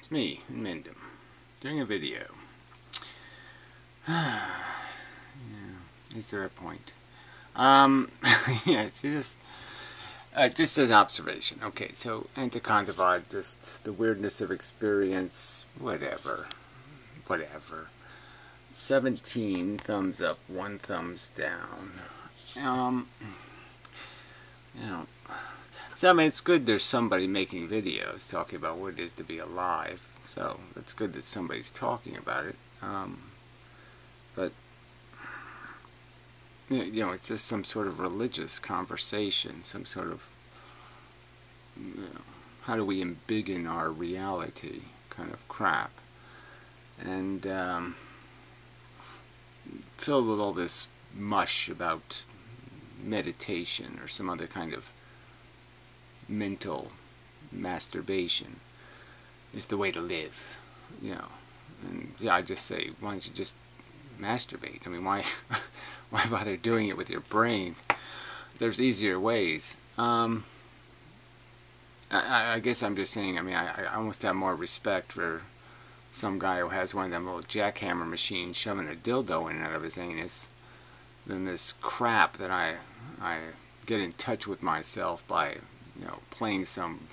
It's me, inmendham, doing a video. Yeah, is there a point? Yeah, just an observation. Okay, so anticontivod, just the weirdness of experience, whatever. 17 thumbs up, 1 thumbs down. You know, so I mean, it's good there's somebody making videos talking about what it is to be alive. So it's good that somebody's talking about it. But you know, it's just some sort of religious conversation, some sort of, you know, how do we embiggen our reality kind of crap, and filled with all this mush about meditation or some other kind of mental masturbation is the way to live, you know. And yeah, I just say, why don't you just masturbate? I mean, why bother doing it with your brain? There's easier ways. I guess I'm just saying, I mean, I almost have more respect for some guy who has one of them little jackhammer machines shoving a dildo in and out of his anus than this crap that I get in touch with myself by, you know, playing some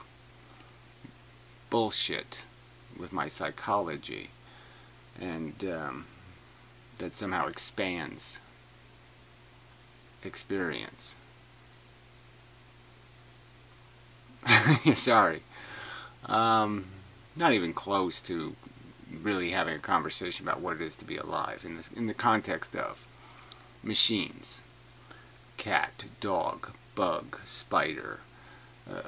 bullshit with my psychology, and that somehow expands experience. Sorry. Not even close to really having a conversation about what it is to be alive in the context of machines. Cat, dog, bug, spider,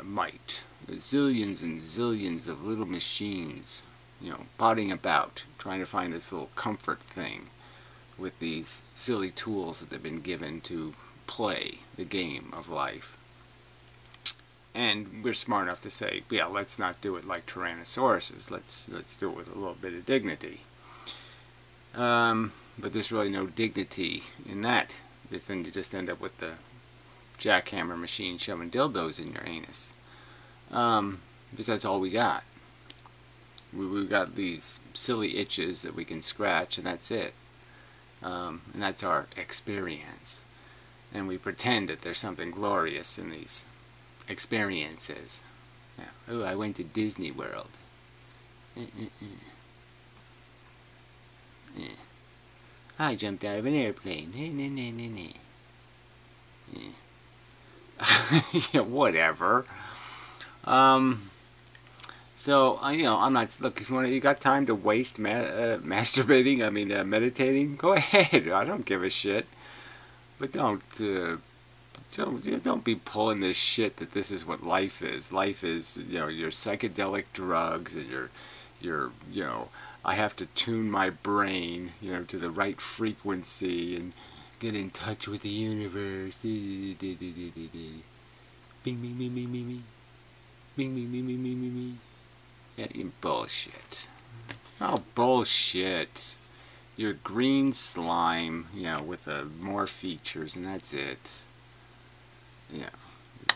mite. Zillions and zillions of little machines, you know, potting about, trying to find this little comfort thing with these silly tools that they've been given to play the game of life. And we're smart enough to say, yeah, let's not do it like Tyrannosauruses. Let's do it with a little bit of dignity. But there's really no dignity in that, because then you just end up with the jackhammer machine shoving dildos in your anus. Because that's all we got. We've got these silly itches that we can scratch, and that's it. And that's our experience. And we pretend that there's something glorious in these experiences. Yeah. Oh, I went to Disney World. I jumped out of an airplane. Yeah, whatever. So you know, I'm not. Look, if you got time to waste masturbating, I mean, meditating, go ahead. I don't give a shit. But don't be pulling this shit that this is what life is. Life is, you know, your psychedelic drugs and your you know, I have to tune my brain, you know, to the right frequency and get in touch with the universe. Bing, bing, bing, bing, bing, bing, bing. Bing, bing, bing, bing, bing, bing, bing. Yeah, you bullshit. Oh, bullshit. You're green slime, you know, with more features, and that's it. Yeah,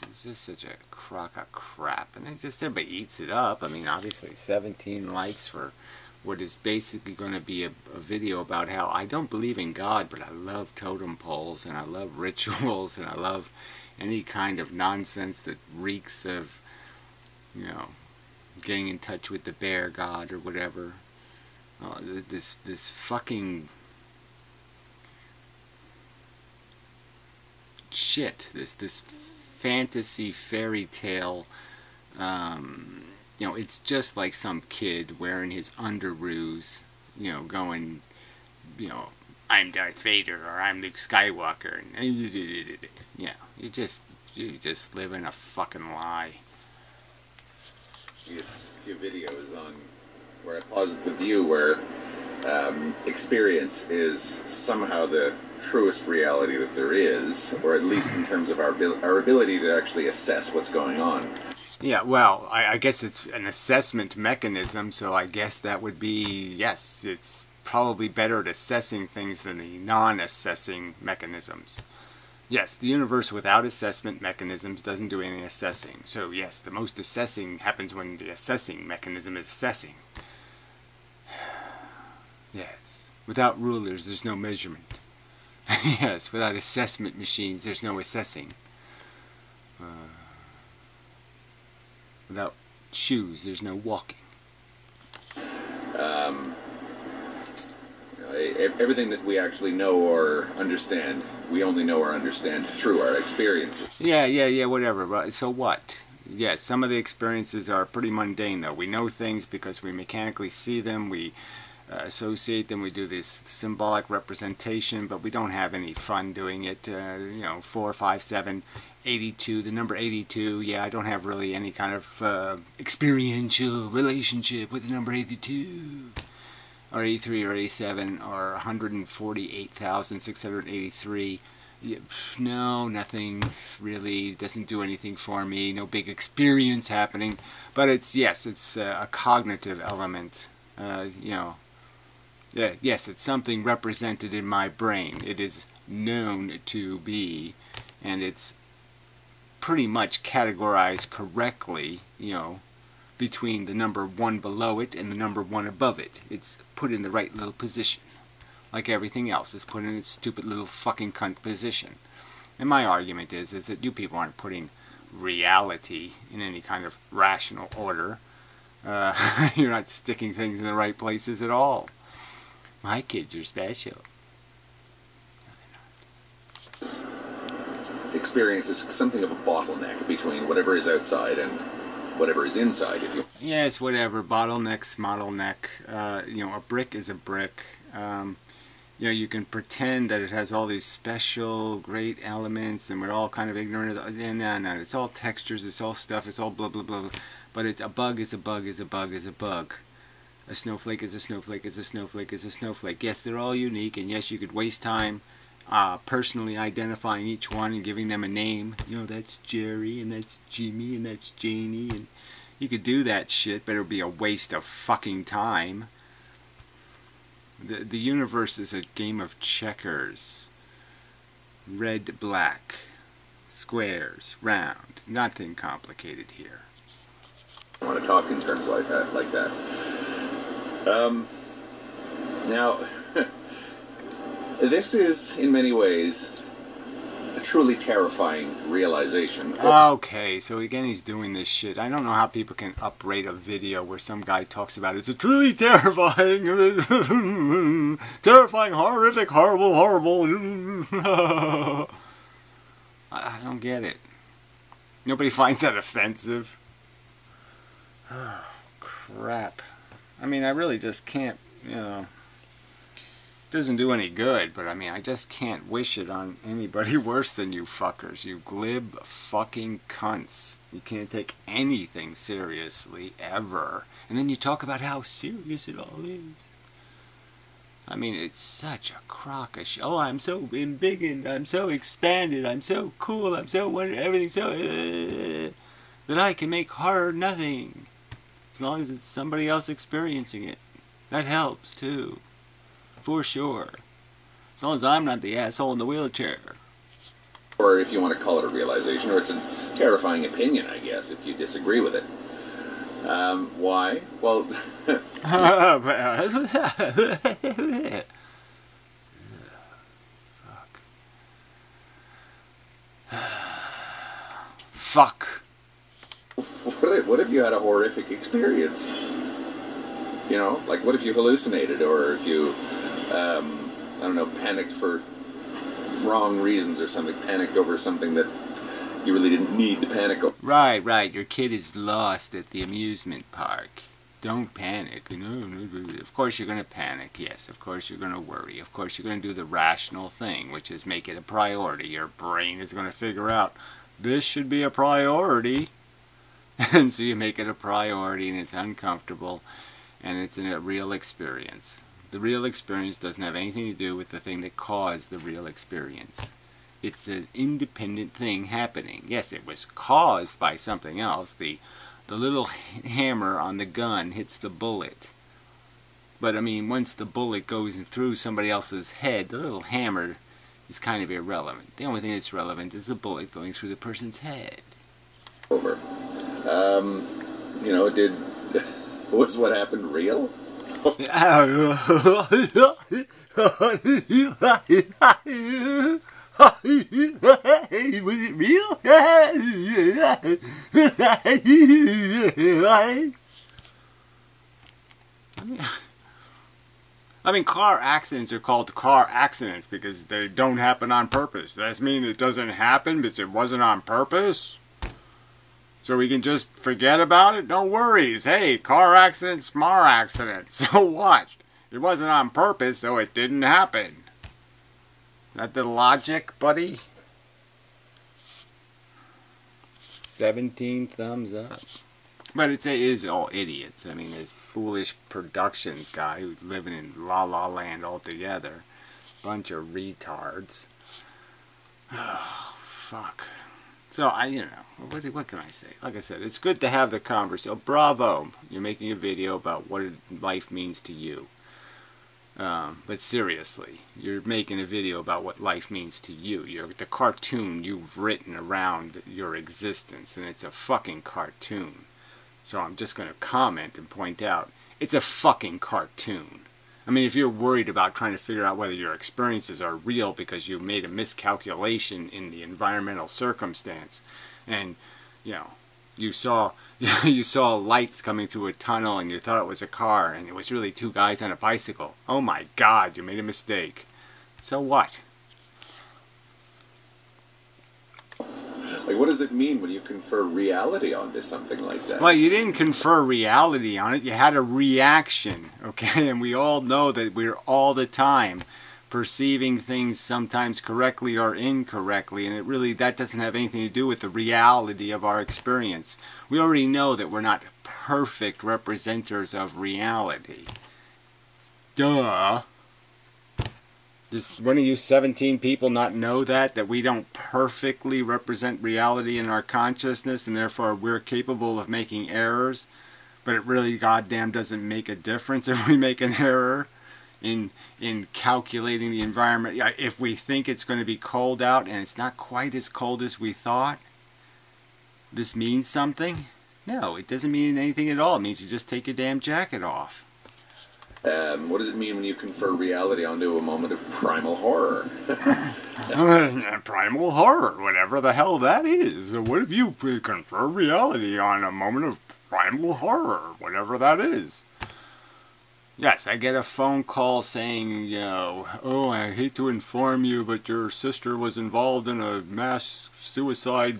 it's just such a crock of crap, and it just everybody eats it up. I mean, obviously 17 likes for what is basically going to be a video about how I don't believe in God, but I love totem poles, and I love rituals, and I love any kind of nonsense that reeks of, you know, getting in touch with the bear god or whatever. This fucking shit, this fantasy fairy tale, you know, it's just like some kid wearing his underoos, you know, going, you know, I'm Darth Vader or I'm Luke Skywalker, and yeah, you just live in a fucking lie. A few videos on where I posit the view where experience is somehow the truest reality that there is, or at least in terms of our ability to actually assess what's going on. Yeah, well, I guess it's an assessment mechanism, so I guess that would be, yes, it's probably better at assessing things than the non-assessing mechanisms. Yes, the universe without assessment mechanisms doesn't do any assessing. So yes, the most assessing happens when the assessing mechanism is assessing. Yes. Without rulers, there's no measurement. Yes, without assessment machines, there's no assessing. Without shoes, there's no walking. Everything that we actually know or understand, we only know or understand through our experiences. Yeah, whatever. So what? Yes, some of the experiences are pretty mundane, though. We know things because we mechanically see them, we associate them, we do this symbolic representation, but we don't have any fun doing it. 4, 5, 7, 82, the number 82, yeah, I don't have really any kind of experiential relationship with the number 82. Or 83 or 87 or 148,683. No, nothing really, doesn't do anything for me, no big experience happening, but it's a cognitive element, yes, it's something represented in my brain. It is known to be, and it's pretty much categorized correctly, between the number 1 below it and the number 1 above it. It's put in the right little position. Like everything else is put in its stupid little fucking cunt position. And my argument is that you people aren't putting reality in any kind of rational order. You're not sticking things in the right places at all. My kids are special. No, they're not. Experience is something of a bottleneck between whatever is outside and whatever is inside, if you... Yes, whatever. Bottlenecks, model neck. A brick is a brick. You can pretend that it has all these special, great elements, and we're all kind of ignorant of it. No. It's all textures, it's all stuff, it's all blah, blah, blah. But it's a bug is a bug is a bug is a bug. A snowflake is a snowflake is a snowflake is a snowflake. Yes, they're all unique, and yes, you could waste time personally identifying each one and giving them a name. That's Jerry, and that's Jimmy, and that's Janie, and you could do that shit, but it would be a waste of fucking time. The universe is a game of checkers. Red, black, squares, round. Nothing complicated here. I want to talk in terms like that. Now, this is, in many ways, a truly terrifying realization. Okay, so again he's doing this shit. I don't know how people can uprate a video where some guy talks about it's a truly terrifying, terrifying, horrific, horrible. I don't get it. Nobody finds that offensive. Oh, crap. I mean, I really just can't, doesn't do any good, but I mean, I just can't wish it on anybody worse than you fuckers. You glib fucking cunts. You can't take anything seriously, ever. And then you talk about how serious it all is. I mean, it's such a crock of shit. Oh, I'm so embiggened, I'm so expanded, I'm so cool, I'm so wonderful, everything's so... that I can make horror nothing. As long as it's somebody else experiencing it. That helps, too. For sure. As long as I'm not the asshole in the wheelchair. Or if you want to call it a realization, or it's a terrifying opinion, I guess, if you disagree with it. Why? Well... Fuck. What if you had a horrific experience? Like what if you hallucinated, or if you, I don't know, panicked for wrong reasons or something, panicked over something that you really didn't need to panic over. Right. Your kid is lost at the amusement park. Don't panic. No. Of course you're going to panic. Yes, of course you're going to worry. Of course you're going to do the rational thing, which is make it a priority. Your brain is going to figure out, this should be a priority. And so you make it a priority, and it's uncomfortable, and it's a real experience. The real experience doesn't have anything to do with the thing that caused the real experience. It's an independent thing happening. Yes, it was caused by something else. The little hammer on the gun hits the bullet. But I mean, once the bullet goes through somebody else's head, the little hammer is kind of irrelevant. The only thing that's relevant is the bullet going through the person's head. Over. Was what happened real? Was it real? I mean, car accidents are called car accidents because they don't happen on purpose. Does that mean it doesn't happen because it wasn't on purpose? So we can just forget about it? No worries. Hey, car accident, smar accident. So what? It wasn't on purpose, so it didn't happen. Is that the logic, buddy? 17 thumbs up. But it is all idiots. I mean, this foolish production guy who's living in La La Land altogether. Bunch of retards. Oh, fuck. So, what can I say? Like I said, it's good to have the conversation. Bravo, you're making a video about what life means to you. But seriously, you're making a video about what life means to you. You're the cartoon you've written around your existence, and it's a fucking cartoon. So I'm just going to comment and point out, it's a fucking cartoon. I mean, if you're worried about trying to figure out whether your experiences are real because you made a miscalculation in the environmental circumstance, and, you saw lights coming through a tunnel and you thought it was a car and it was really two guys on a bicycle. Oh my God, you made a mistake. So what? Like, what does it mean when you confer reality onto something like that? Well, you didn't confer reality on it. You had a reaction, okay? And we all know that we're all the time perceiving things sometimes correctly or incorrectly, and that doesn't have anything to do with the reality of our experience. We already know that we're not perfect representatives of reality. Duh. Does one of you 17 people not know that we don't perfectly represent reality in our consciousness, and therefore we're capable of making errors? But it really goddamn doesn't make a difference if we make an error in calculating the environment. If we think it's going to be cold out and it's not quite as cold as we thought, this means something? No, it doesn't mean anything at all. It means you just take your damn jacket off. What does it mean when you confer reality onto a moment of primal horror? Primal horror, whatever the hell that is. What if you confer reality on a moment of primal horror, whatever that is? Yes, I get a phone call saying, oh, I hate to inform you, but your sister was involved in a mass suicide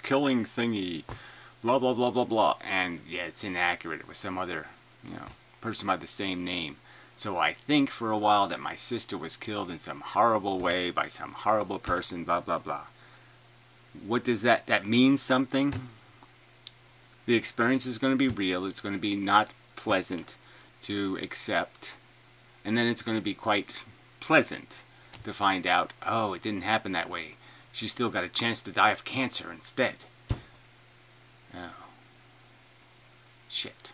killing thingy. Blah, blah, blah, blah, blah. And, yeah, it's inaccurate. It was some other, person by the same name. So I think for a while that my sister was killed in some horrible way by some horrible person, blah, blah, blah. What does that mean something? The experience is going to be real. It's going to be not pleasant to accept. And then it's going to be quite pleasant to find out, oh, it didn't happen that way. She still got a chance to die of cancer instead. Oh. Shit.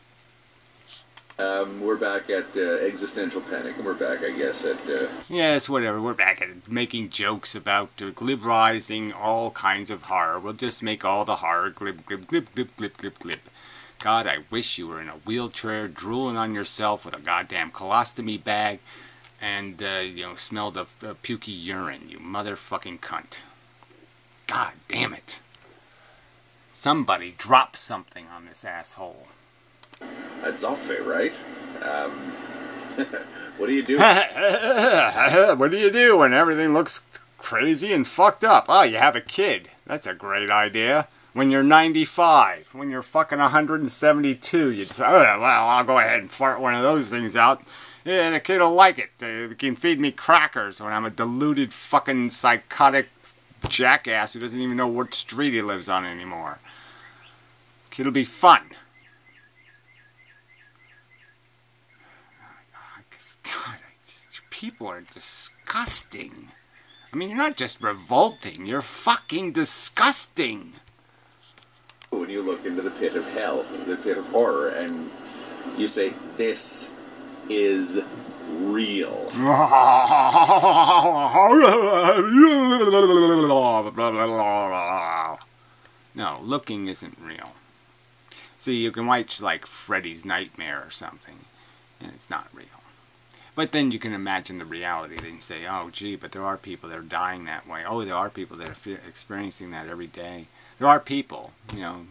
We're back at existential panic, and we're back, I guess, at... Yes, whatever. We're back at making jokes about glibrizing all kinds of horror. We'll just make all the horror glib, glib, glib, glib, glib, glib, glib. God, I wish you were in a wheelchair, drooling on yourself with a goddamn colostomy bag, and, smelled of pukey urine, you motherfucking cunt. God damn it. Somebody drop something on this asshole. That's Zoffy, right? What do you do? What do you do when everything looks crazy and fucked up? Oh, you have a kid. That's a great idea. When you're 95, when you're fucking 172, you'd say, oh, well, I'll go ahead and fart one of those things out. Yeah, the kid will like it. He can feed me crackers when I'm a deluded fucking psychotic jackass who doesn't even know what street he lives on anymore. Kid'll be fun. God, people are disgusting. I mean, you're not just revolting, you're fucking disgusting. When you look into the pit of hell, the pit of horror, and you say, this is real. No, looking isn't real. See, you can watch, like, Freddy's Nightmare or something. and it's not real. But then you can imagine the reality. Then you say, oh, gee, but there are people that are dying that way. Oh, there are people that are experiencing that every day. There are people, you know,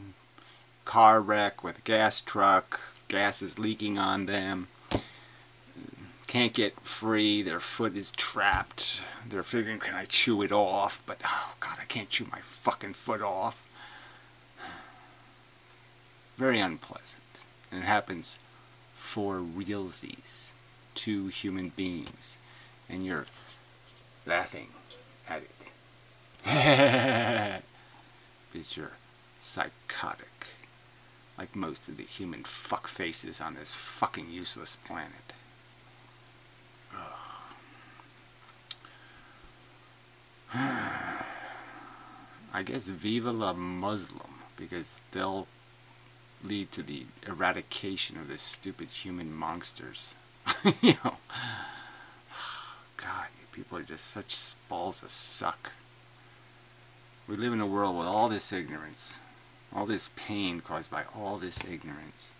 car wreck with a gas truck, gas is leaking on them, can't get free, their foot is trapped. They're figuring, can I chew it off? But, oh, God, I can't chew my fucking foot off. Very unpleasant. And it happens for realsies. 2 human beings, and you're laughing at it because you're psychotic, like most of the human fuck faces on this fucking useless planet. I guess Viva la Muslim, because they'll lead to the eradication of the stupid human monsters. You know, God, you people are just such balls of suck. We live in a world with all this ignorance, all this pain caused by all this ignorance.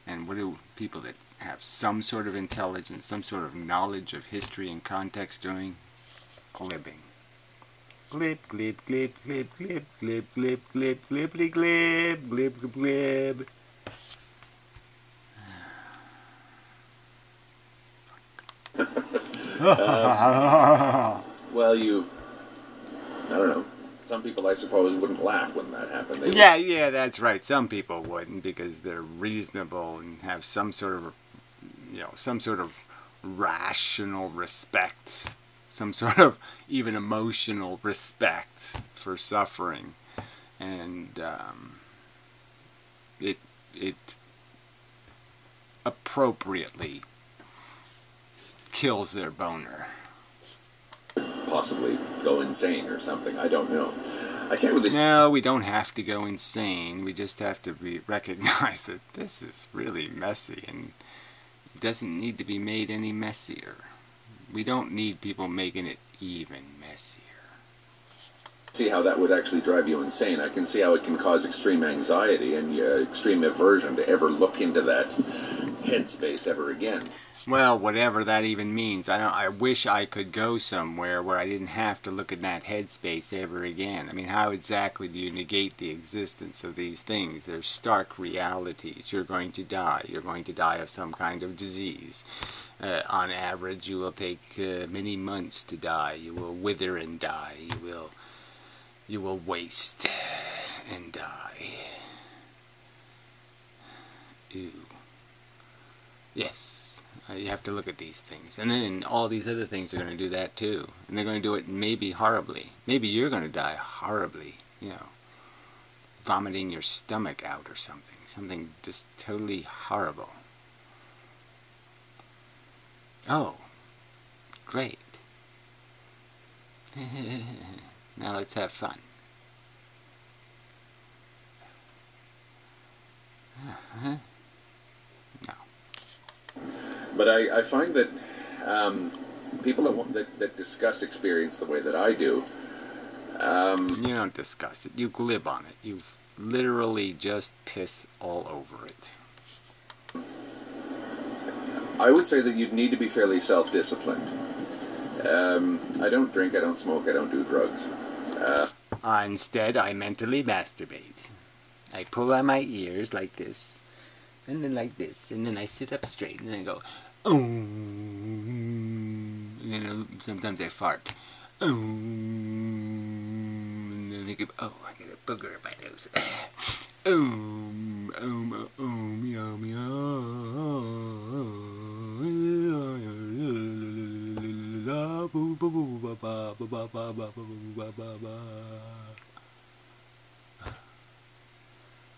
And what do people that have some sort of intelligence, some sort of knowledge of history and context doing? Glibbing. Glib, glib, glib, glib, glib, glib, glib, glib, glib, glib, glib, glib, glib, glib. Well, I don't know. Some people, I suppose, wouldn't laugh when that happened. Yeah, that's right. Some people wouldn't, because they're reasonable and have some sort of, you know, some sort of rational respect, some sort of even emotional respect for suffering, and it appropriately kills their boner. Possibly go insane or something. I don't know. I can't really. No, we don't have to go insane. We just have to recognize that this is really messy, and it doesn't need to be made any messier. We don't need people making it even messier. See how that would actually drive you insane. I can see how it can cause extreme anxiety and extreme aversion to ever look into that headspace ever again. Well, whatever that even means. I wish I could go somewhere where I didn't have to look at that headspace ever again. I mean, how exactly do you negate the existence of these things? They're stark realities. You're going to die. You're going to die of some kind of disease. On average, you will take many months to die. You will wither and die. You will waste and die. Ew. Yes. You have to look at these things. And then all these other things are going to do that too. And they're going to do it maybe horribly. Maybe you're going to die horribly. You know, vomiting your stomach out or something. Something just totally horrible. Oh, great. Now let's have fun. No. But I find that people that discuss experience the way that I do... you don't discuss it. You glib on it. You literally just piss all over it. I would say that you'd need to be fairly self-disciplined. I don't drink, I don't smoke, I don't do drugs. Instead, I mentally masturbate. I pull on my ears like this, and then like this, and then I sit up straight, and then I go, oh, and then sometimes I fart, oh, and then I go, oh, I get a booger in my nose, meow,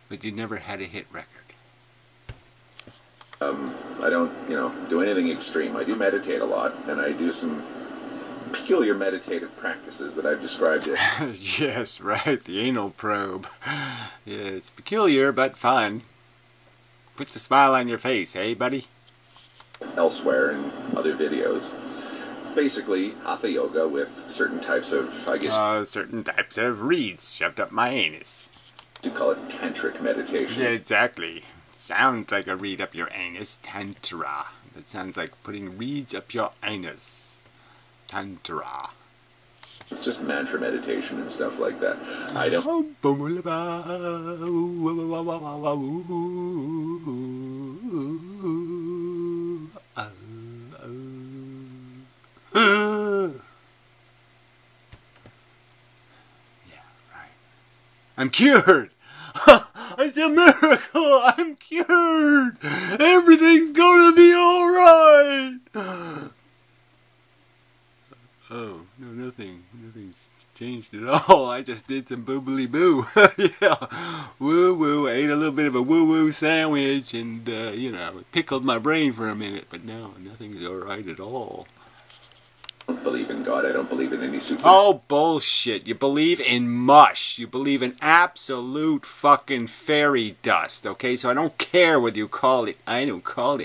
But you never had a hit record. I don't, do anything extreme. I do meditate a lot, and I do some peculiar meditative practices that I've described it. Yes, right, the anal probe. Yes, peculiar but fun. Puts a smile on your face, hey, buddy? Elsewhere in other videos. Basically, hatha yoga with certain types of, certain types of reeds shoved up my anus. You call it tantric meditation. Yeah, exactly. Sounds like a reed up your anus. Tantra. That sounds like putting reeds up your anus. Tantra. It's just mantra meditation and stuff like that. I don't Yeah, right. I'm cured! It's a miracle! I'm cured! Everything's gonna be alright! Oh, no, nothing's changed at all. I just did some boobly boo. Yeah, woo woo. I ate a little bit of a woo woo sandwich and, you know, it pickled my brain for a minute, but no, nothing's alright at all. believe in God. I don't believe in any super. Oh, bullshit. You believe in mush. You believe in absolute fucking fairy dust, okay? So I don't care what you call it. I don't call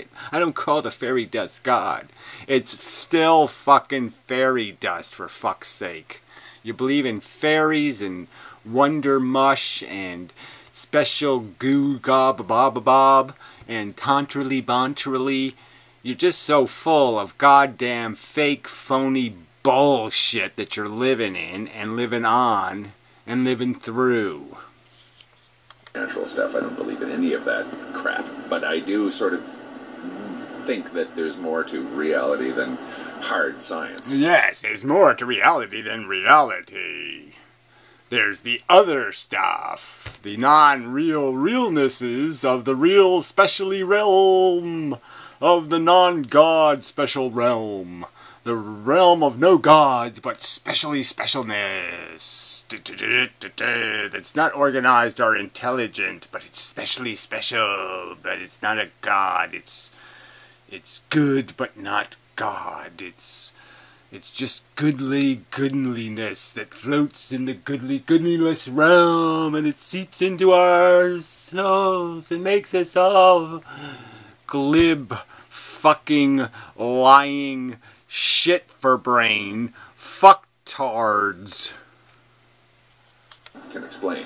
the fairy dust God. It's still fucking fairy dust, for fuck's sake. You believe in fairies and wonder mush and special goo gob bob bob and tantrally bontrally. You're just so full of goddamn fake, phony bullshit that you're living in and living on and living through. Natural stuff. I don't believe in any of that crap. But I do sort of think that there's more to reality than hard science. Yes, there's more to reality than reality. There's the other stuff. The non-real realnesses of the real specially realm. Of the non-God special realm. The realm of no gods, but specially specialness. That's not organized or intelligent, but it's specially special. But it's not a god. It's good, but not God. It's just goodly goodliness that floats in the goodly goodliness realm, and it seeps into our souls and makes us all glib, fucking, lying, shit for brain, fucktards. Can explain.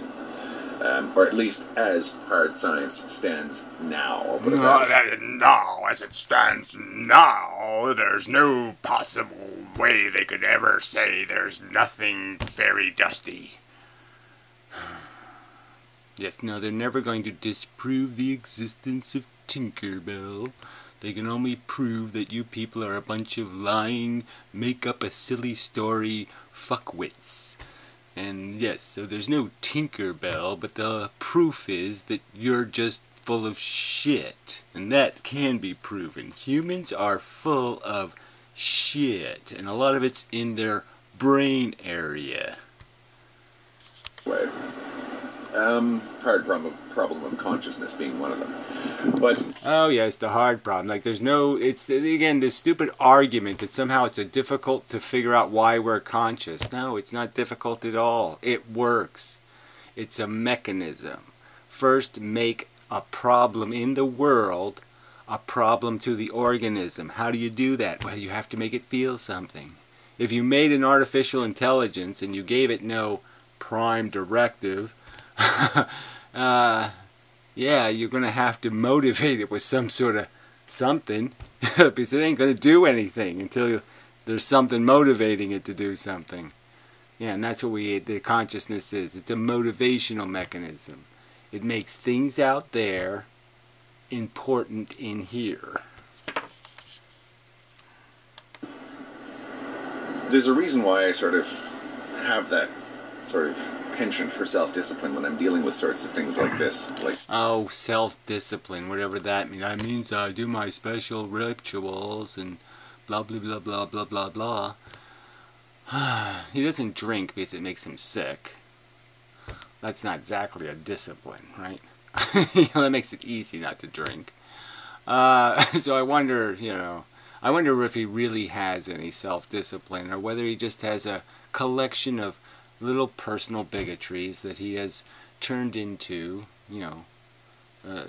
Or at least as hard science stands now. I'll put it that way. No, as it stands now, there's no possible way they could ever say there's nothing fairy dusty. Yes, no, they're never going to disprove the existence of Tinkerbell. They can only prove that you people are a bunch of lying, make up a silly story fuckwits. And yes, so there's no Tinkerbell, but the proof is that you're just full of shit. And that can be proven. Humans are full of shit, and a lot of it's in their brain area. Way. Hard problem of consciousness being one of them. But oh yes, the hard problem. Like there's no, it's again this stupid argument that somehow it's difficult to figure out why we're conscious. No, it's not difficult at all. It works. It's a mechanism. First, make a problem in the world a problem to the organism. How do you do that? Well, you have to make it feel something. If you made an artificial intelligence and you gave it no prime directive, yeah, you're going to have to motivate it with some sort of something, because it ain't going to do anything until there's something motivating it to do something. Yeah, and that's what the consciousness is. It's a motivational mechanism. It makes things out there important in here. there's a reason why I sort of have that sort of penchant for self-discipline when I'm dealing with sorts of things like this. Like, oh, self-discipline, whatever that means. That means I do my special rituals and blah, blah, blah, blah, blah, blah, blah. He doesn't drink because it makes him sick. That's not exactly a discipline, right? That makes it easy not to drink. So I wonder, I wonder if he really has any self-discipline, or whether he just has a collection of little personal bigotries that he has turned into,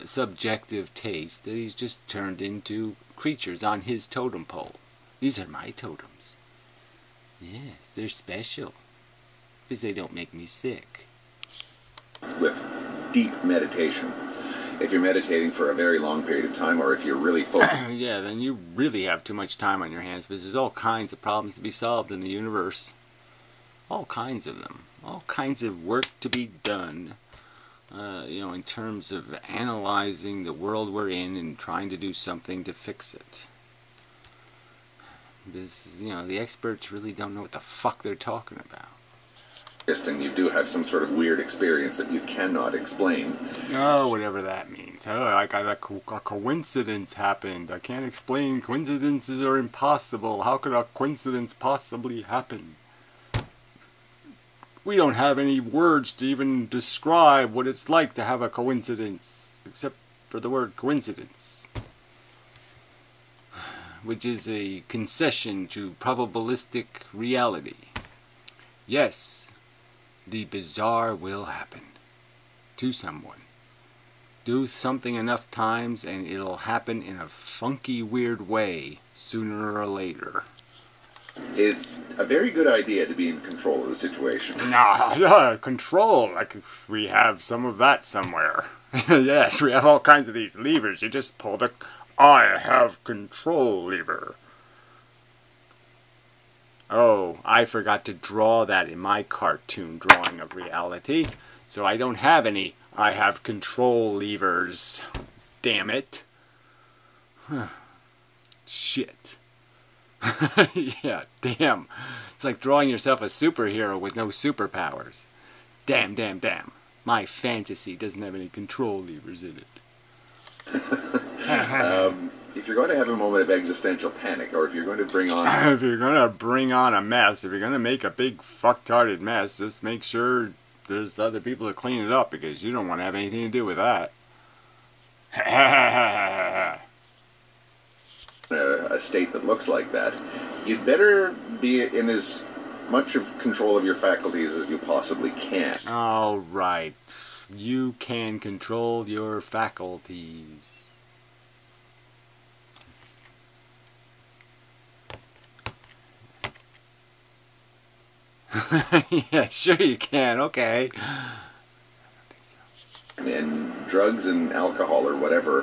subjective taste, that he's just turned into creatures on his totem pole. These are my totems. Yes, they're special, because they don't make me sick. with deep meditation. if you're meditating for a very long period of time, or if you're really focused. Yeah, then you really have too much time on your hands, because there's all kinds of problems to be solved in the universe. All kinds of them. All kinds of work to be done. In terms of analyzing the world we're in and trying to do something to fix it. This, the experts really don't know what the fuck they're talking about. And you do have some sort of weird experience that you cannot explain. Oh, whatever that means. Oh, I got a coincidence happened. I can't explain. Coincidences are impossible. How could a coincidence possibly happen? We don't have any words to even describe what it's like to have a coincidence, except for the word coincidence, which is a concession to probabilistic reality. Yes, the bizarre will happen to someone. Do something enough times and it'll happen in a funky, weird way sooner or later. It's a very good idea to be in control of the situation. Nah, control. Like, we have some of that somewhere. Yes, we have all kinds of these levers. You just pull the I have control lever. Oh, I forgot to draw that in my cartoon drawing of reality. So I don't have any I have control levers. Damn it. Shit. Yeah, damn. It's like drawing yourself a superhero with no superpowers. Damn, damn, damn. My fantasy doesn't have any control levers in it. If you're going to have a moment of existential panic, or if you're going to bring on... If you're going to bring on a mess, if you're going to make a big fucktarded mess, just make sure there's other people to clean it up, because you don't want to have anything to do with that. A state that looks like that, you'd better be in as much of control of your faculties as you possibly can. All right. You can control your faculties. Yeah, sure you can. Okay. And drugs and alcohol or whatever,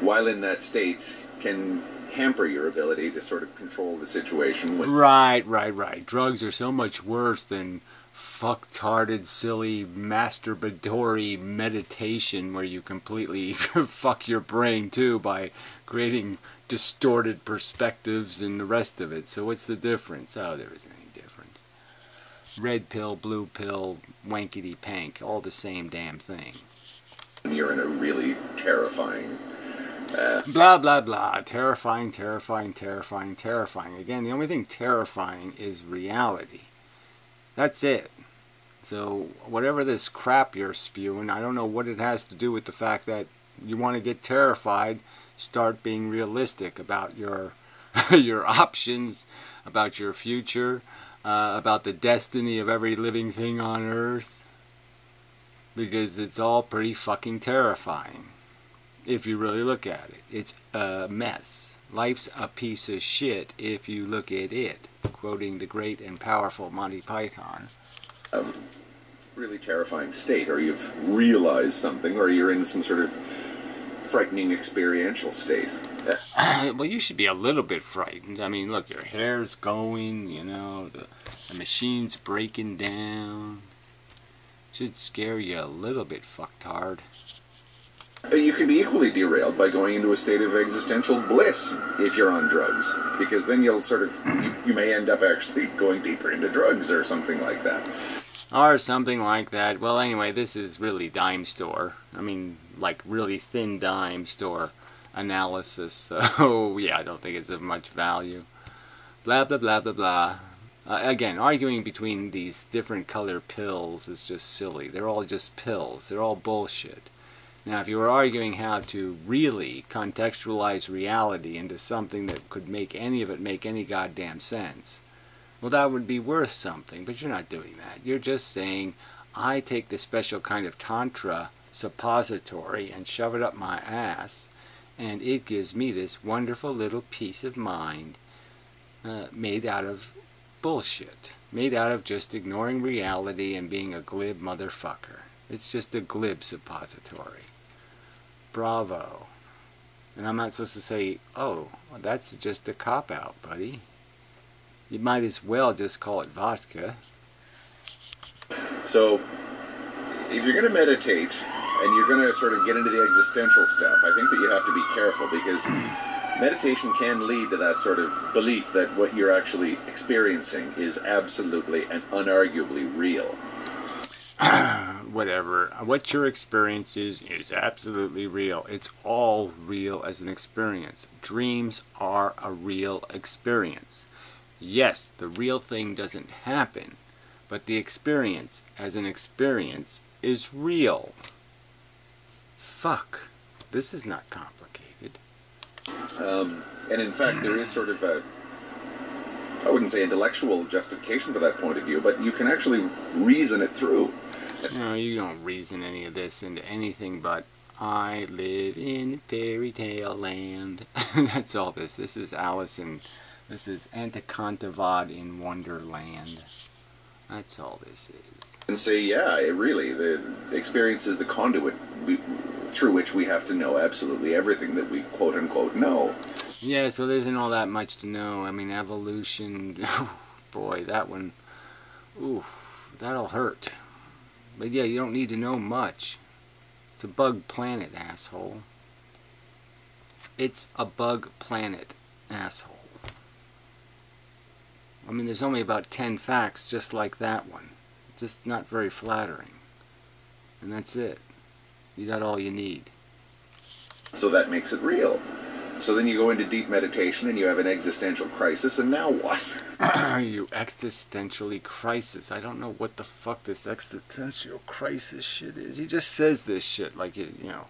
while in that state, can hamper your ability to sort of control the situation. Right. Drugs are so much worse than fucktarded, silly, masturbatory meditation where you completely fuck your brain too by creating distorted perspectives and the rest of it. So what's the difference? Oh, there isn't any difference. Red pill, blue pill, wankety pank, all the same damn thing. You're in a really terrifying... blah, blah, blah. Terrifying, terrifying, terrifying, terrifying. Again, the only thing terrifying is reality. That's it. So, whatever this crap you're spewing, I don't know what it has to do with the fact that you want to get terrified. Start being realistic about your your options, about your future, about the destiny of every living thing on Earth. Because it's all pretty fucking terrifying. If you really look at it. It's a mess. Life's a piece of shit if you look at it. Quoting the great and powerful Monty Python. Really terrifying state, or you've realized something, or you're in some sort of frightening experiential state. Well, you should be a little bit frightened. I mean, look, your hair's going, you know, the machine's breaking down. Should scare you a little bit, fucktard. You can be equally derailed by going into a state of existential bliss if you're on drugs, because then you'll sort of, you may end up actually going deeper into drugs or something like that. Or something like that. Well, anyway, this is really dime store. I mean, like really thin dime store analysis. So, yeah, I don't think it's of much value. Blah, blah, blah, blah, blah. Again, arguing between these different color pills is just silly. They're all just pills. They're all bullshit. Now, if you were arguing how to really contextualize reality into something that could make any of it make any goddamn sense, well, that would be worth something, but you're not doing that. You're just saying, I take this special kind of Tantra suppository and shove it up my ass, and it gives me this wonderful little peace of mind made out of bullshit. Made out of just ignoring reality and being a glib motherfucker. It's just a glib suppository. Bravo. And I'm not supposed to say, oh, well, that's just a cop-out, buddy. You might as well just call it vodka. So, if you're going to meditate and you're going to sort of get into the existential stuff, I think that you have to be careful, because meditation can lead to that sort of belief that what you're actually experiencing is absolutely and unarguably real. Whatever. What your experience is absolutely real. It's all real as an experience. Dreams are a real experience. Yes, the real thing doesn't happen, but the experience as an experience is real. Fuck. This is not complicated. And in fact, there is sort of a, I wouldn't say intellectual justification for that point of view, but you can actually reason it through. No, you don't reason any of this into anything but, I live in fairy tale land. That's all this. This is Alice in, this is Anticontavad in Wonderland. That's all this is. And say, yeah, it really, the experience is the conduit through which we have to know absolutely everything that we quote-unquote know. Yeah, so there isn't all that much to know. I mean, evolution, boy, that one, ooh, that'll hurt. But yeah, you don't need to know much. It's a bug planet, asshole. It's a bug planet, asshole. I mean, there's only about 10 facts just like that one. Just not very flattering. And that's it. You got all you need. So that makes it real. So then you go into deep meditation and you have an existential crisis, and now what? You existentially crisis. I don't know what the fuck this existential crisis shit is. He just says this shit like, you know.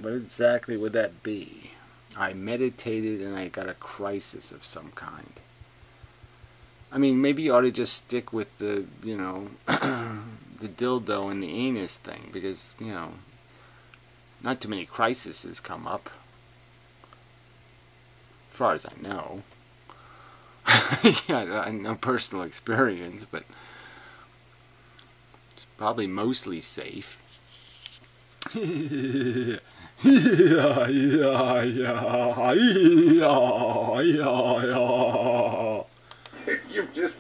What exactly would that be? I meditated and I got a crisis of some kind. I mean, maybe you ought to just stick with the, you know, the dildo and the anus thing, because, you know, not too many crises come up. As far as I know. Yeah, I know personal experience, but it's probably mostly safe. You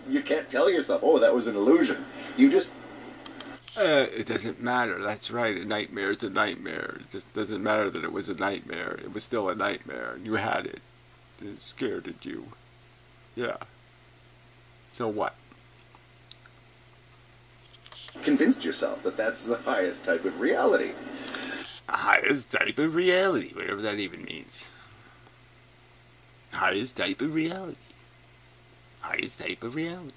you can't tell yourself, oh, that was an illusion. You just... It doesn't matter. That's right. A nightmare is a nightmare. It just doesn't matter that it was a nightmare. It was still a nightmare. You had it. It scared at you. Yeah. So what? Convinced yourself that that's the highest type of reality. Highest type of reality, whatever that even means. Highest type of reality. Highest type of reality.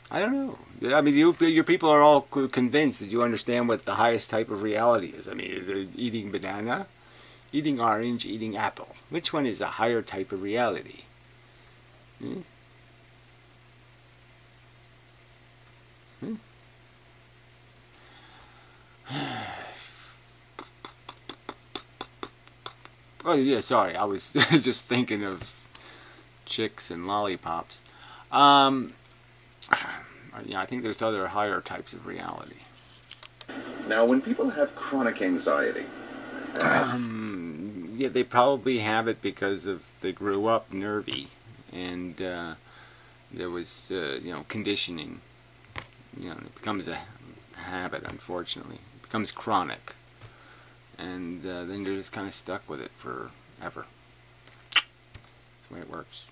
I don't know. I mean, your people are all convinced that you understand what the highest type of reality is. I mean, eating banana, eating orange, eating apple. Which one is a higher type of reality? Hmm? Hmm? Oh yeah, sorry. I was just thinking of chicks and lollipops. Yeah, I think there's other higher types of reality. Now, when people have chronic anxiety, yeah, they probably have it because of they grew up nervy, and there was you know, conditioning. You know, it becomes a habit. Unfortunately, it becomes chronic, and then you're just kind of stuck with it forever. That's the way it works.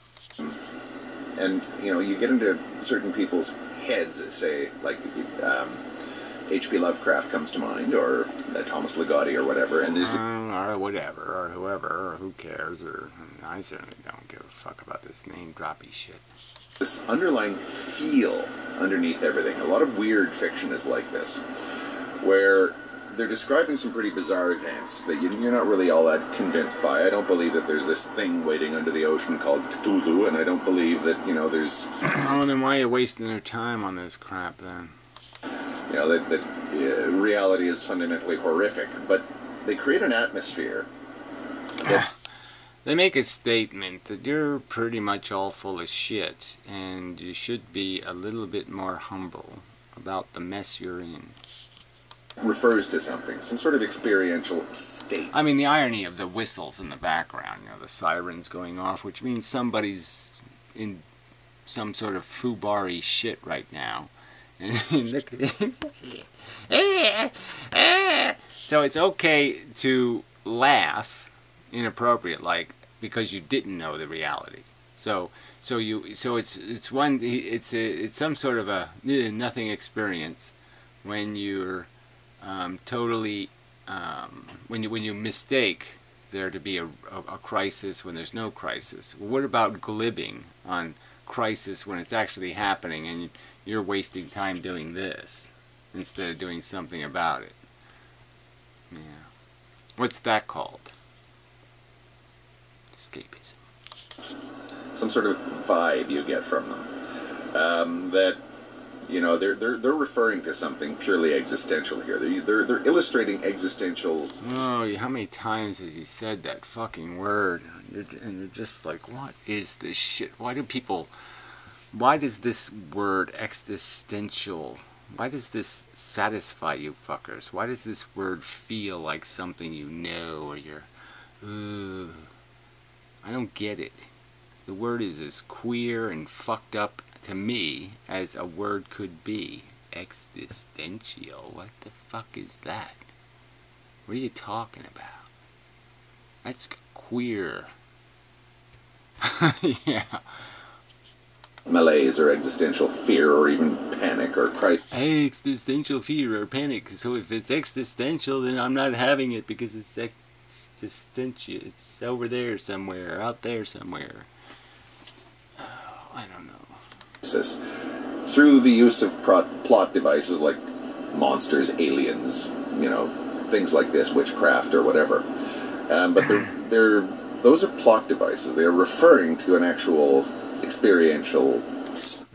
and you know, you get into certain people's heads, say, like H.P. Lovecraft comes to mind, or Thomas Ligotti, or whatever, and there's or whatever, or whoever, or who cares, or I certainly don't give a fuck about this name droppy shit. this underlying feel underneath everything. A lot of weird fiction is like this, where they're describing some pretty bizarre events that you're not really all that convinced by. I don't believe that there's this thing waiting under the ocean called Cthulhu, and I don't believe that, you know, there's... Oh, then why are you wasting their time on this crap, then? You know, that reality is fundamentally horrific, but they create an atmosphere that... They make a statement that you're pretty much all full of shit, and you should be a little bit more humble about the mess you're in. refers to something, some sort of experiential state. I mean, the irony of the whistles in the background, you know, the sirens going off, which means somebody's in some sort of foobarry shit right now. And look at it. So it's okay to laugh inappropriate, like, because you didn't know the reality. So it's some sort of a nothing experience when you're totally when you mistake there to be a crisis when there's no crisis. What about glibbing on crisis when it's actually happening and you're wasting time doing this instead of doing something about it? Yeah. What's that called? Escapism. Some sort of vibe you get from them. That, you know, they're referring to something purely existential here. They're illustrating existential. Oh, how many times has he said that fucking word? And you're just like, what is this shit? Why does this word existential, why does this satisfy you fuckers? Why does this word feel like something you know or you're, I don't get it. The word is as queer and fucked up to me as a word could be. Existential. What the fuck is that? What are you talking about? That's queer. Yeah. Malaise or existential fear or even panic or crisis. Existential fear or panic. So if it's existential, then I'm not having it because it's existential. It's over there somewhere, out there somewhere. Oh, I don't know. Through the use of plot devices like monsters, aliens, you know, things like this, witchcraft or whatever. But those are plot devices. They are referring to an actual experiential.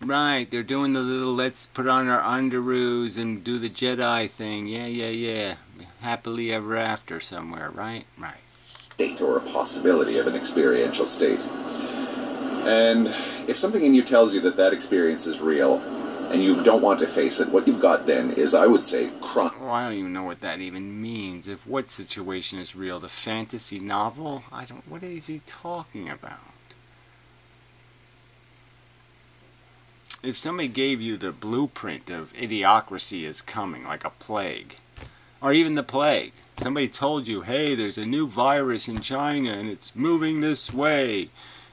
Right, they're doing the little let's put on our underoos and do the Jedi thing. Yeah. Happily ever after somewhere, right? Right. State or a possibility of an experiential state. And if something in you tells you that that experience is real and you don't want to face it, what you've got then is, I would say, Well, I don't even know what that even means. If what situation is real? The fantasy novel? What is he talking about? If somebody gave you the blueprint of idiocracy is coming, like a plague, or even the plague, somebody told you, hey, there's a new virus in China and it's moving this way,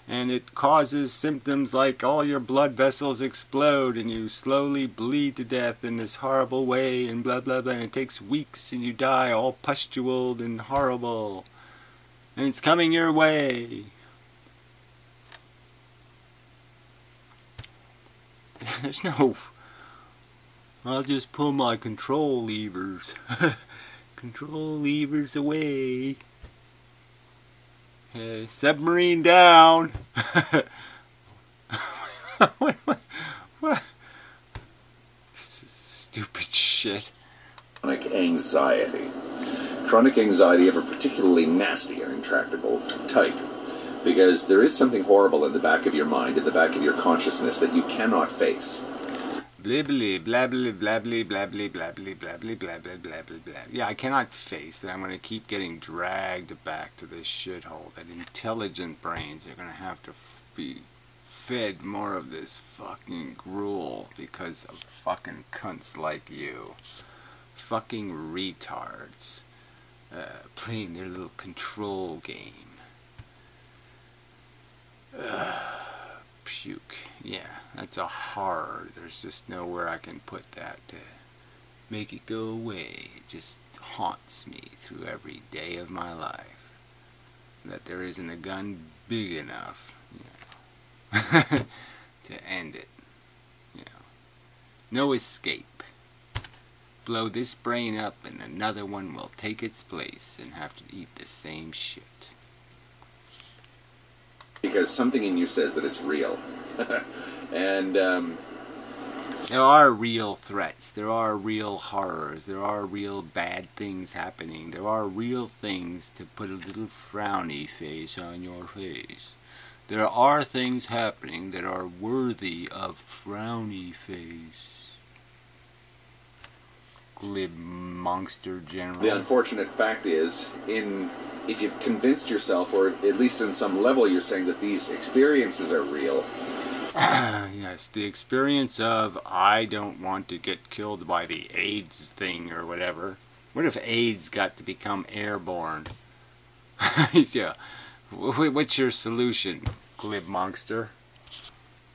and it causes symptoms like all your blood vessels explode and you slowly bleed to death in this horrible way and blah blah blah, and it takes weeks and you die all pustuled and horrible, and it's coming your way. There's no, I'll just pull my control levers. Control levers away. Submarine down. What? Stupid shit. chronic anxiety. Chronic anxiety of a particularly nasty and intractable type. Because there is something horrible in the back of your mind, in the back of your consciousness that you cannot face. Blibbly, blabbly, blabbly, blabbly, blabbly, blabbly, blabbly, blabbly, blah. Yeah, I cannot face that I'm going to keep getting dragged back to this shithole. That intelligent brains are going to have to be fed more of this fucking gruel because of fucking cunts like you. Fucking retards. Playing their little control game. Puke. Yeah, that's a horror. There's just nowhere I can put that to make it go away. It just haunts me through every day of my life. That there isn't a gun big enough, to end it. No escape. Blow this brain up and another one will take its place and have to eat the same shit. Because something in you says that it's real. And, there are real threats. There are real horrors. There are real bad things happening. There are real things to put a little frowny face on your face. There are things happening that are worthy of frowny face. glib monster general. The unfortunate fact is, if you've convinced yourself, or at least in some level you're saying that these experiences are real. Yes, the experience of, I don't want to get killed by the AIDS thing or whatever. What if AIDS got to become airborne? Yeah. What's your solution, glib monster?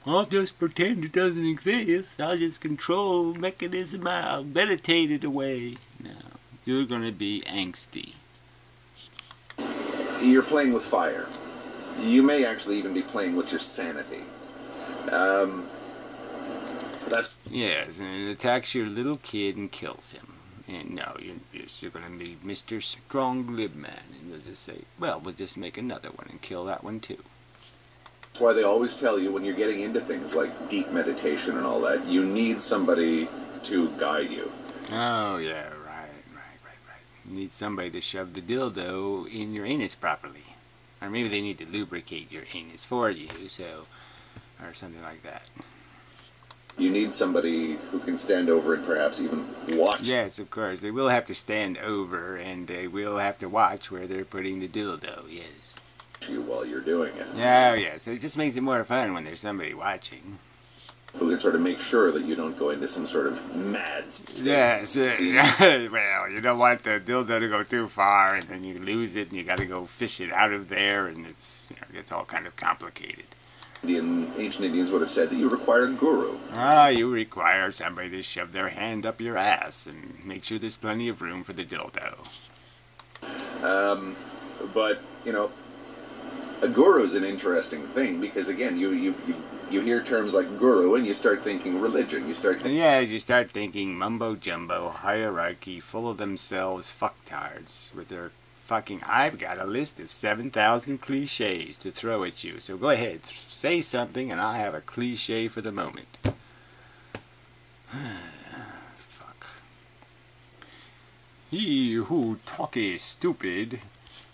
I'll just pretend it doesn't exist. I'll just control mechanism. I'll meditate it away. No, you're going to be angsty. You're playing with fire. You may actually even be playing with your sanity. That's... Yes, and it attacks your little kid and kills him. And no, you're going to be Mr. Strong Glib Man. And they'll just say, well, we'll just make another one and kill that one too. That's why they always tell you when you're getting into things like deep meditation and all that, you need somebody to guide you. Oh, yeah, right. You need somebody to shove the dildo in your anus properly. Or maybe they need to lubricate your anus for you, so... or something like that. You need somebody who can stand over and perhaps even watch. Yes, of course. They will have to stand over, and they will have to watch where they're putting the dildo, yes. You while you're doing it. Oh, yes. It just makes it more fun when there's somebody watching. Who can sort of make sure that you don't go into some sort of mad state. Yes. Well, you don't want the dildo to go too far, and then you lose it, and you got to go fish it out of there, and it's all kind of complicated. Ancient Indians would have said that you require a guru. You require somebody to shove their hand up your ass and make sure there's plenty of room for the dildo. But, a guru is an interesting thing because, again, you hear terms like guru and you start thinking religion. You start thinking mumbo-jumbo, hierarchy, full of themselves fucktards with their fucking, I've got a list of 7,000 cliches to throw at you. So go ahead, say something, and I have a cliche for the moment. Fuck. He who talketh stupid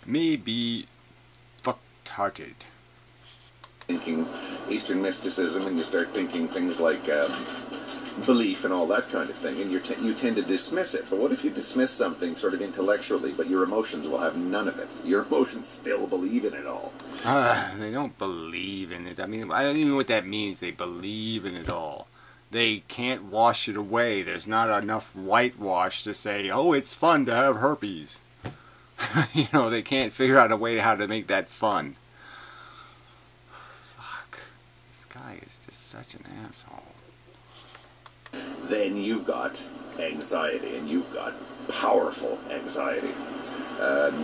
may be fucked-hearted. Thinking Eastern mysticism, and you start thinking things like belief and all that kind of thing, and you tend to dismiss it. But what if you dismiss something sort of intellectually, but your emotions will have none of it? Your emotions still believe in it all. They don't believe in it. I mean, I don't even know what that means. They believe in it all. They can't wash it away. There's not enough whitewash to say, oh, it's fun to have herpes. They can't figure out a way how to make that fun. Fuck. This guy is just such an asshole. Then you've got anxiety, and you've got powerful anxiety.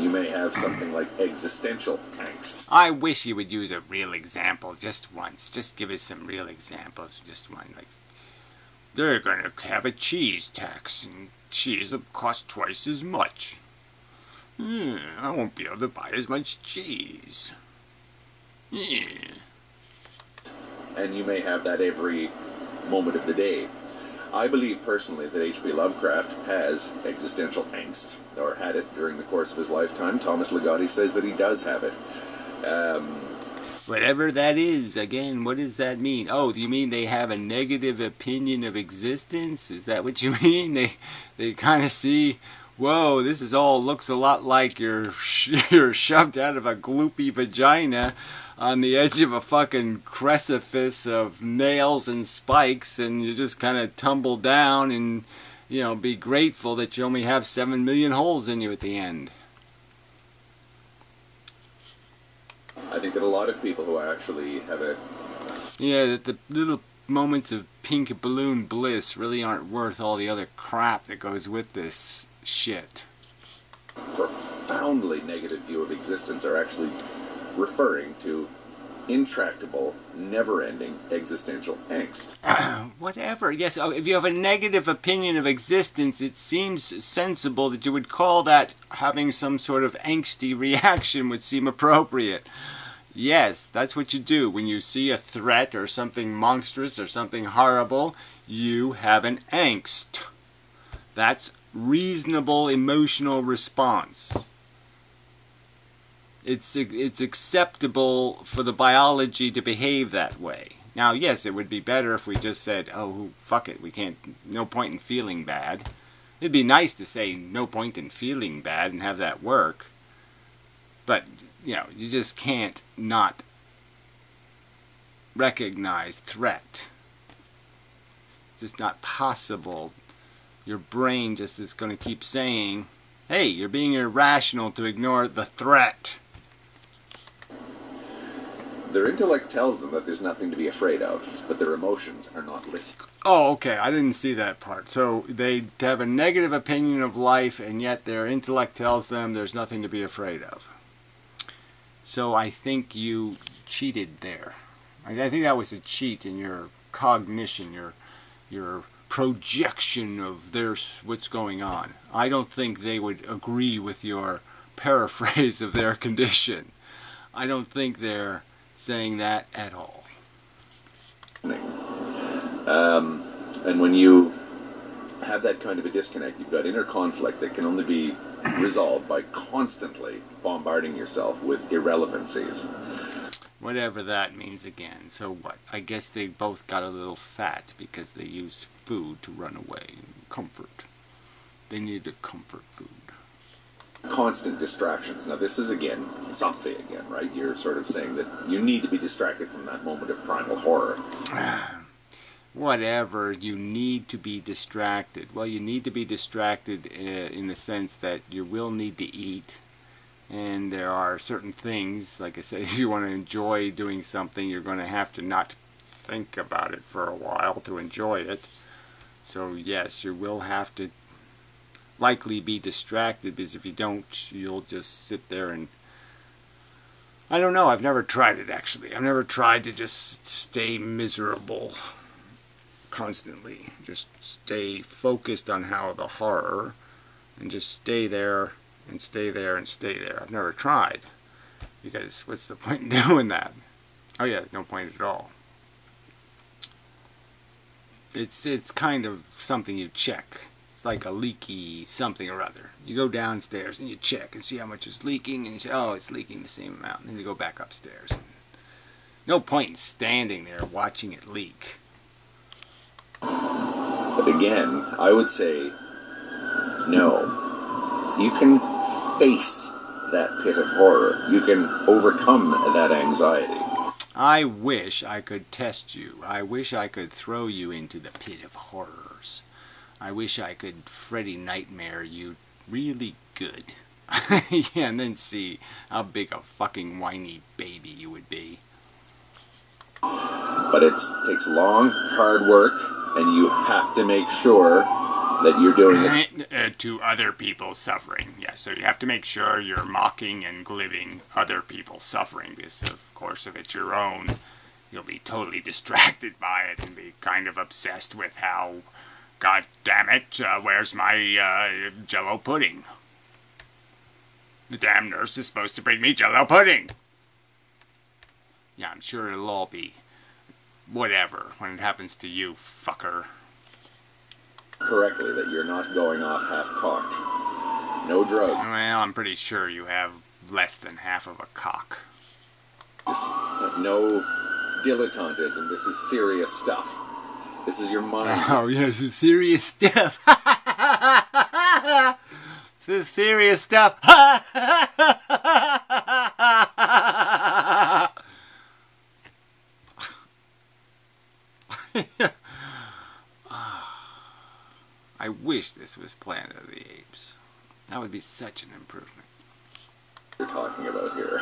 You may have something like existential angst. I wish you would use a real example just once. Just give us some real examples. Just one. Like, they're going to have a cheese tax, and cheese will cost twice as much. I won't be able to buy as much cheese. And you may have that every moment of the day. I believe personally that H.P. Lovecraft has existential angst, or had it during the course of his lifetime. Thomas Ligotti says that he does have it. Whatever that is, again, what does that mean? Oh, do you mean they have a negative opinion of existence? Is that what you mean? They kind of see, whoa, this is all looks a lot like you're shoved out of a gloopy vagina on the edge of a fucking precipice of nails and spikes, and you just kind of tumble down and, be grateful that you only have 7 million holes in you at the end. I think that a lot of people who actually have a... Yeah, that the little moments of pink balloon bliss really aren't worth all the other crap that goes with this shit. Profoundly negative view of existence are actually referring to intractable, never-ending existential angst. Whatever. Yes, if you have a negative opinion of existence, it seems sensible that you would call that having some sort of angsty reaction would seem appropriate. Yes, that's what you do. When you see a threat or something monstrous or something horrible, you have an angst. That's reasonable emotional response. It's acceptable for the biology to behave that way. Now, yes, it would be better if we just said, oh, fuck it, we can't, no point in feeling bad. It'd be nice to say no point in feeling bad and have that work. But, you know, you just can't not recognize threat. It's just not possible. Your brain just is going to keep saying, hey, you're being irrational to ignore the threat. Their intellect tells them that there's nothing to be afraid of, but their emotions are not listening. Oh, okay, I didn't see that part. So they have a negative opinion of life, and yet their intellect tells them there's nothing to be afraid of. So I think you cheated there. I think that was a cheat in your cognition, your projection of what's going on. I don't think they would agree with your paraphrase of their condition. I don't think they're saying that at all. And when you have that kind of a disconnect, you've got inner conflict that can only be resolved by constantly bombarding yourself with irrelevancies. Whatever that means again. So what? I guess they both got a little fat because they used food to run away. Comfort. They needed comfort food. Constant distractions. Now this is again, something again, right? You're sort of saying that you need to be distracted from that moment of primal horror. Whatever, you need to be distracted. Well, you need to be distracted in the sense that you will need to eat. And there are certain things, like I said, if you want to enjoy doing something, you're going to have to not think about it for a while to enjoy it. So yes, you will have to likely be distracted, because if you don't, you'll just sit there and... I don't know, I've never tried it actually. I've never tried to just stay miserable constantly. Just stay focused on how the horror, and just stay there and stay there and stay there. I've never tried, because what's the point in doing that? Oh yeah, no point at all. It's kind of something you check. It's like a leaky something or other. You go downstairs and you check and see how much is leaking, and you say, oh, it's leaking the same amount. And then you go back upstairs. No point in standing there watching it leak. But again, I would say, no. You can face that pit of horror. You can overcome that anxiety. I wish I could test you. I wish I could throw you into the pit of horrors. I wish I could Freddy Nightmare you really good. Yeah, and then see how big a fucking whiny baby you would be. But it takes long, hard work, and you have to make sure that you're doing it to other people's suffering. Yeah, so you have to make sure you're mocking and glibing other people's suffering, because of course if it's your own, you'll be totally distracted by it and be kind of obsessed with how, God damn it, where's my Jell-O pudding? The damn nurse is supposed to bring me Jell-O pudding. Yeah, I'm sure it'll all be whatever when it happens to you, fucker. Correctly, that you're not going off half-cocked. No drugs. Well, I'm pretty sure you have less than half of a cock. No dilettantism. This is serious stuff. This is your mind. Oh, yes, it's serious stuff. This is serious stuff. I wish this was Planet of the Apes. That would be such an improvement. You're talking about here.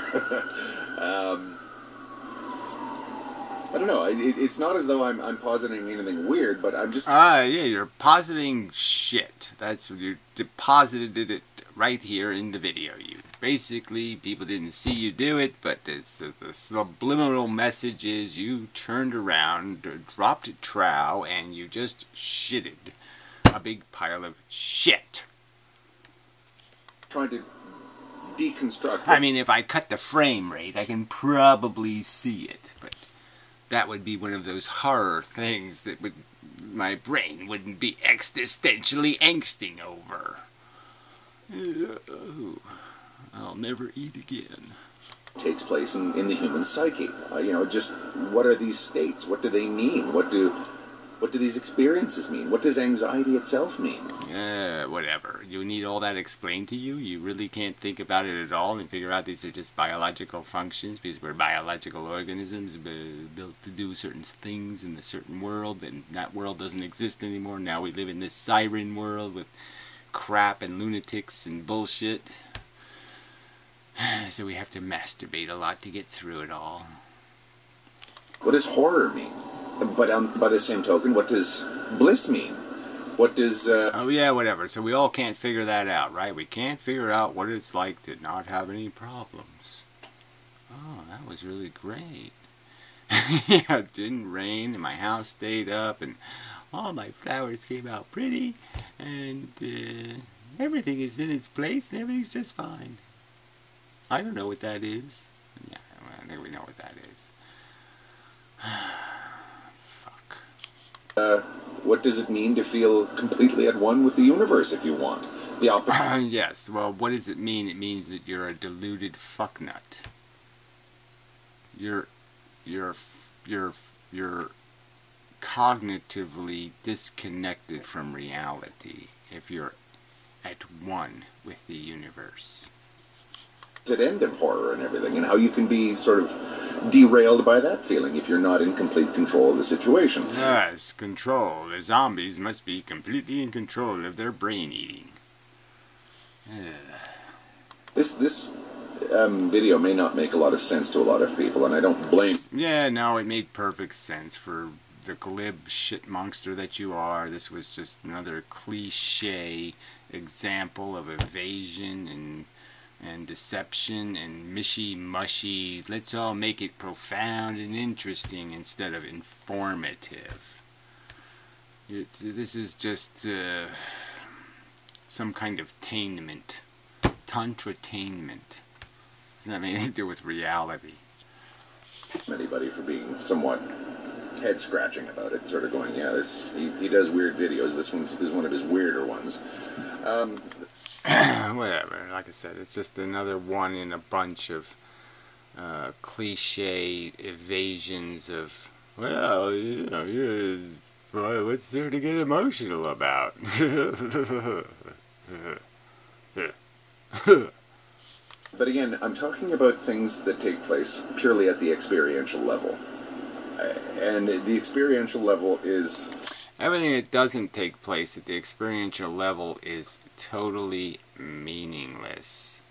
I don't know. It's not as though I'm positing anything weird, but I'm just... Yeah, you're positing shit. That's what you deposited it right here in the video. You basically, people didn't see you do it, but the subliminal message is you turned around, dropped a trow, and you just shitted a big pile of shit. Trying to deconstruct... I mean, if I cut the frame rate, I can probably see it, but... that would be one of those horror things that my brain wouldn't be existentially angsting over. I'll never eat again. Takes place in the human psyche. You know, just what are these states? What do they mean? What do What do these experiences mean? What does anxiety itself mean? Whatever. You need all that explained to you? You really can't think about it at all and figure out these are just biological functions because we're biological organisms built to do certain things in a certain world, and that world doesn't exist anymore. Now we live in this siren world with crap and lunatics and bullshit. So we have to masturbate a lot to get through it all. What does horror mean? But by the same token, what does bliss mean? What does... Oh yeah, whatever. So we all can't figure that out, right? We can't figure out what it's like to not have any problems. Oh, that was really great. Yeah, it didn't rain, and my house stayed up, and all my flowers came out pretty, and everything is in its place, and everything's just fine. I don't know what that is. Yeah, well, I think we know what that is. Fuck. What does it mean to feel completely at one with the universe, if you want? The opposite. Yes, well, what does it mean? It means that you're a deluded fucknut. You're cognitively disconnected from reality if you're at one with the universe. It end in horror and everything, and how you can be sort of derailed by that feeling if you're not in complete control of the situation. Yes, control. The zombies must be completely in control of their brain eating. This video may not make a lot of sense to a lot of people, and I don't blame... Yeah, no, it made perfect sense for the glib shit monster that you are. This was just another cliche example of evasion and deception and mishy-mushy. Let's all make it profound and interesting instead of informative. This is just some kind of tainment. Tantratainment. Doesn't have anything to do with reality. Anybody for being somewhat head-scratching about it, sort of going, yeah, this he does weird videos. This is one of his weirder ones. Whatever, like I said, it's just another one in a bunch of cliche evasions of, well, you know, well, what's there to get emotional about? But again, I'm talking about things that take place purely at the experiential level. And the experiential level is... Everything that doesn't take place at the experiential level is totally meaningless,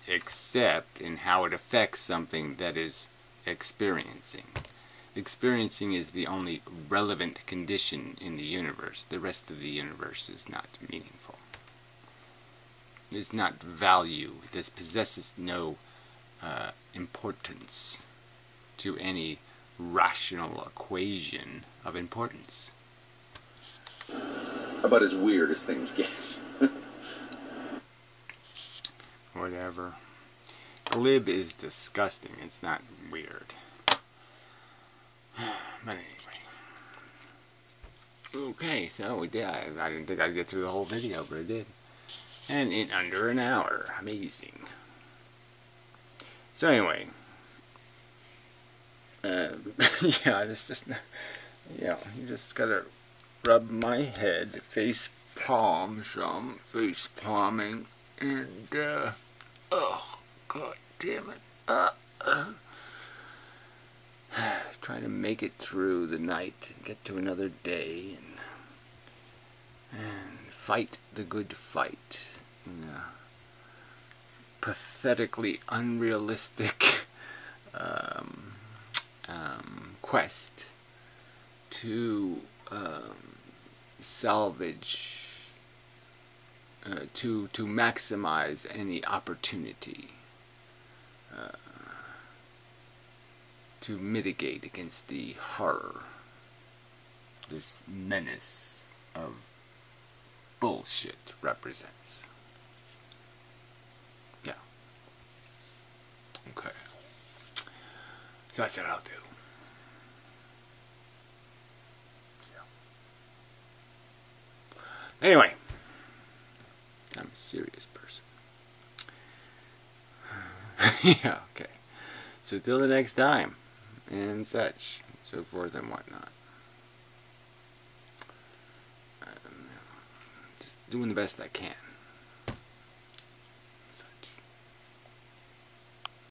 except in how it affects something that is experiencing. Experiencing is the only relevant condition in the universe. The rest of the universe is not meaningful. It's not value. This possesses no importance to any rational equation of importance. About as weird as things get. Whatever. Glib is disgusting. It's not weird. But anyway. Okay, so we did. I didn't think I'd get through the whole video, but I did. And in under an hour. Amazing. So anyway. Yeah, it's just... Yeah, you just gotta rub my head, face palm some, face palming, and, oh, god damn it, trying to make it through the night, and get to another day, and fight the good fight in a pathetically unrealistic quest to salvage, to maximize any opportunity, to mitigate against the horror, this menace of bullshit represents. Yeah. Okay. So that's what I'll do. Anyway, I'm a serious person. Yeah, okay. So till the next time, and such, and so forth and whatnot. just doing the best I can.